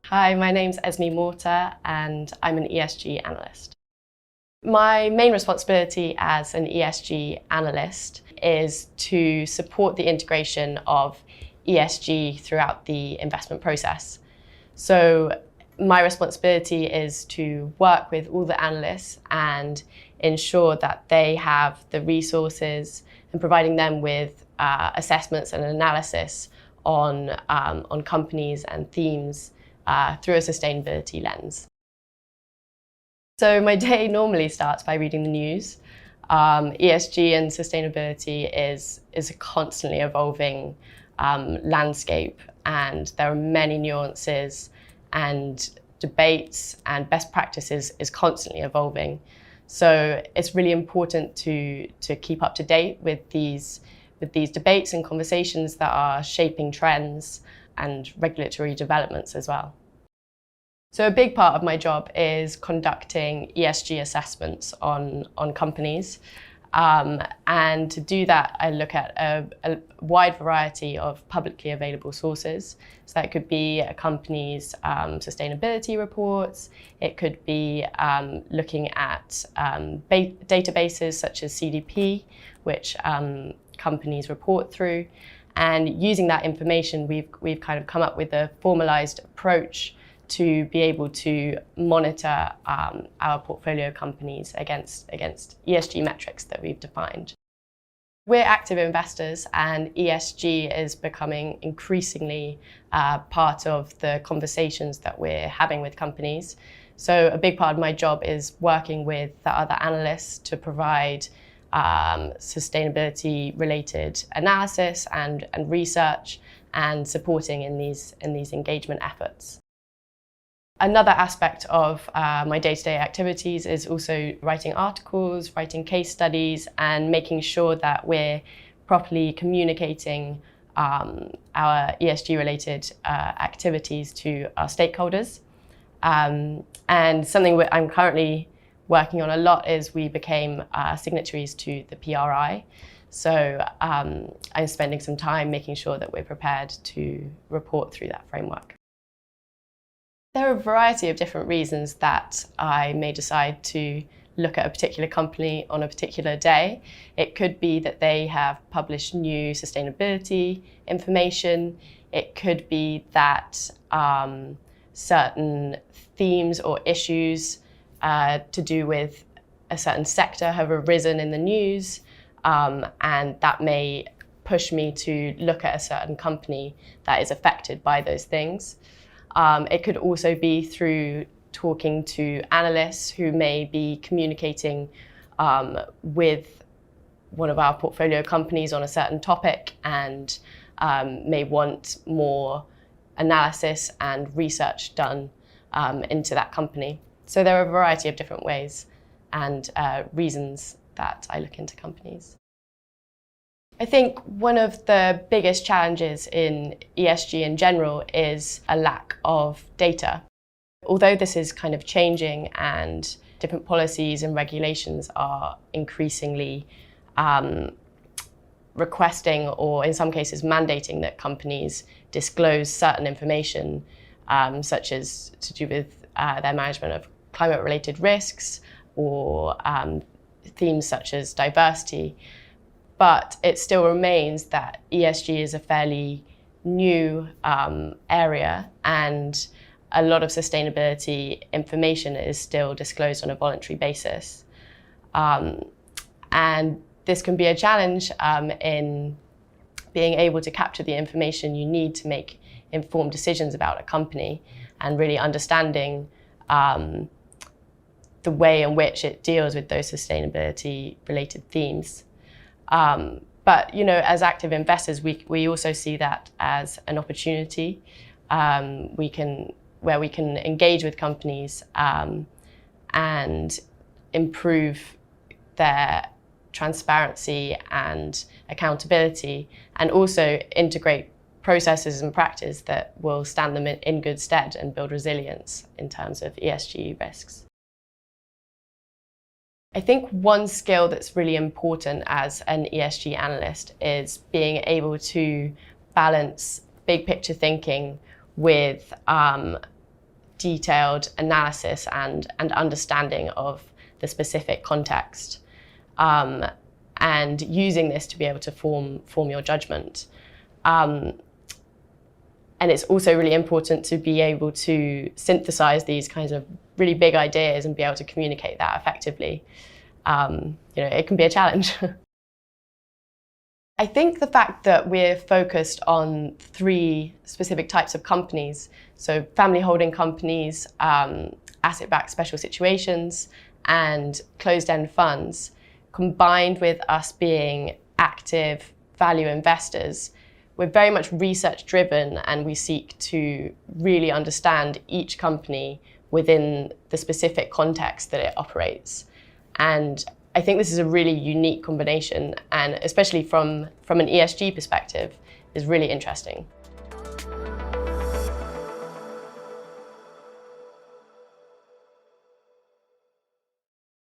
Hi, my name's Esme Morter and I'm an ESG analyst. My main responsibility as an ESG analyst is to support the integration of ESG throughout the investment process. So my responsibility is to work with all the analysts and ensure that they have the resources and providing them with assessments and analysis on companies and themes through a sustainability lens. So my day normally starts by reading the news. ESG and sustainability is a constantly evolving landscape, and there are many nuances and debates, and best practices is constantly evolving. So it's really important to keep up to date with these debates and conversations that are shaping trends and regulatory developments as well. So a big part of my job is conducting ESG assessments on companies. And to do that, I look at a wide variety of publicly available sources. So that could be a company's sustainability reports. It could be looking at databases such as CDP, which companies report through. And using that information, we've kind of come up with a formalized approach to be able to monitor our portfolio companies against ESG metrics that we've defined. We're active investors, and ESG is becoming increasingly part of the conversations that we're having with companies. So a big part of my job is working with the other analysts to provide sustainability-related analysis and research, and supporting in these engagement efforts. Another aspect of my day-to-day activities is also writing articles, writing case studies, and making sure that we're properly communicating our ESG-related activities to our stakeholders. And something I'm currently working on a lot is we became signatories to the PRI. So I'm spending some time making sure that we're prepared to report through that framework. There are a variety of different reasons that I may decide to look at a particular company on a particular day. It could be that they have published new sustainability information. It could be that certain themes or issues to do with a certain sector have arisen in the news, and that may push me to look at a certain company that is affected by those things. It could also be through talking to analysts who may be communicating with one of our portfolio companies on a certain topic and may want more analysis and research done into that company. So there are a variety of different ways and reasons that I look into companies. I think one of the biggest challenges in ESG in general is a lack of data. Although this is kind of changing and different policies and regulations are increasingly requesting, or in some cases mandating, that companies disclose certain information, such as to do with their management of climate-related risks or themes such as diversity. But it still remains that ESG is a fairly new area, and a lot of sustainability information is still disclosed on a voluntary basis. And this can be a challenge in being able to capture the information you need to make informed decisions about a company, and really understanding the way in which it deals with those sustainability-related themes. But as active investors, we also see that as an opportunity where we can engage with companies and improve their transparency and accountability, and also integrate processes and practice that will stand them in good stead and build resilience in terms of ESG risks. I think one skill that's really important as an ESG analyst is being able to balance big picture thinking with detailed analysis and understanding of the specific context, and using this to be able to form your judgment. And it's also really important to be able to synthesize these kinds of really big ideas and be able to communicate that effectively. It can be a challenge. I think the fact that we're focused on 3 specific types of companies, so family holding companies, asset-backed special situations, and closed-end funds, combined with us being active value investors, we're very much research-driven, and we seek to really understand each company within the specific context that it operates. And I think this is a really unique combination, and especially from an ESG perspective, is really interesting.